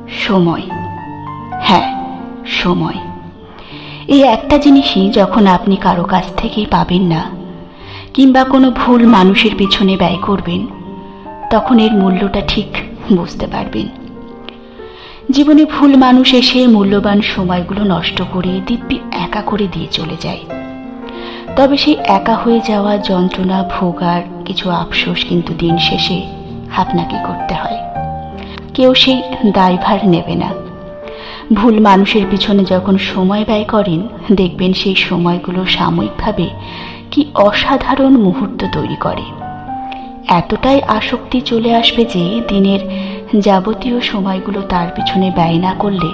সময়। হ্যাঁ, সময় এই একটা জিনিসই যখন আপনি কারো কাছ থেকেই পাবেন না, কিংবা কোনো ভুল মানুষের পিছনে ব্যয় করবেন, তখন এর মূল্যটা ঠিক বুঝতে পারবেন। জীবনে ভুল মানুষ এসে মূল্যবান সময়গুলো নষ্ট করে দিব্যি একা করে দিয়ে চলে যায়। তবে সেই একা হয়ে যাওয়া যন্ত্রণা ভোগার কিছু আফসোস কিন্তু দিন শেষে আপনাকে করতে হয়। কেউ সেই দায়ভার নেবে না। ভুল মানুষের পিছনে যখন সময় ব্যয় করেন, দেখবেন সেই সময়গুলো সাময়িকভাবে কি অসাধারণ মুহূর্ত তৈরি করে। এতটাই আসক্তি চলে আসবে যে দিনের যাবতীয় সময়গুলো তার পিছনে ব্যয় না করলে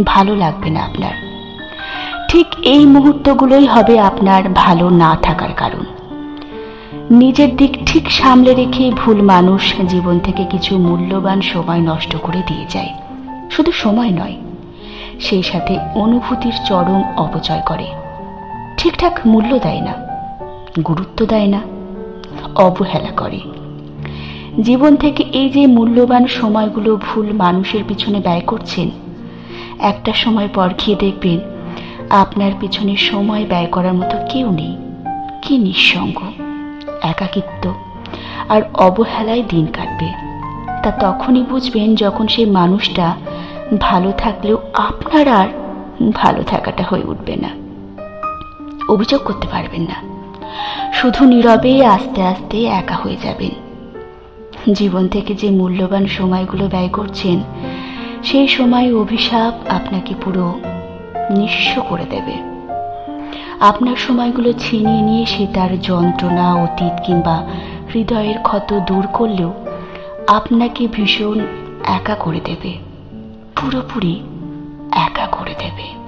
ভালো লাগবে না আপনার। ঠিক এই মুহূর্তগুলোই হবে আপনার ভালো না থাকার কারণ। নিজের দিক ঠিক সামলে রেখে ভুল মানুষ জীবন থেকে কিছু মূল্যবান সময় নষ্ট করে দিয়ে যায়। শুধু সময় নয়, সেই সাথে অনুভূতির চরম অপচয় করে। ঠিকঠাক মূল্য দেয় না, গুরুত্ব দেয় না, অবহেলা করে। জীবন থেকে এই যে মূল্যবান সময়গুলো ভুল মানুষের পিছনে ব্যয় করছেন, একটা সময় পর গিয়ে দেখবেন আপনার পিছনে সময় ব্যয় করার মতো কেউ নেই। কি নিঃসঙ্গ, একাকিত্ব আর অবহেলায় দিন কাটবে। তা তখনই বুঝবেন যখন সেই মানুষটা ভালো থাকলেও আপনার আর ভালো থাকাটা হয়ে উঠবে না। অভিযোগ করতে পারবেন না, শুধু নীরবে আস্তে আস্তে একা হয়ে যাবেন। জীবন থেকে যে মূল্যবান সময়গুলো ব্যয় করছেন, সেই সময় অভিশাপ আপনাকে পুরো নিঃস্ব করে দেবে। আপনার সময়গুলো ছিনিয়ে নিয়ে সে তার যন্ত্রণা, অতীত কিংবা হৃদয়ের ক্ষত দূর করলেও আপনাকে ভীষণ একা করে দেবে, পুরোপুরি একা করে দেবে।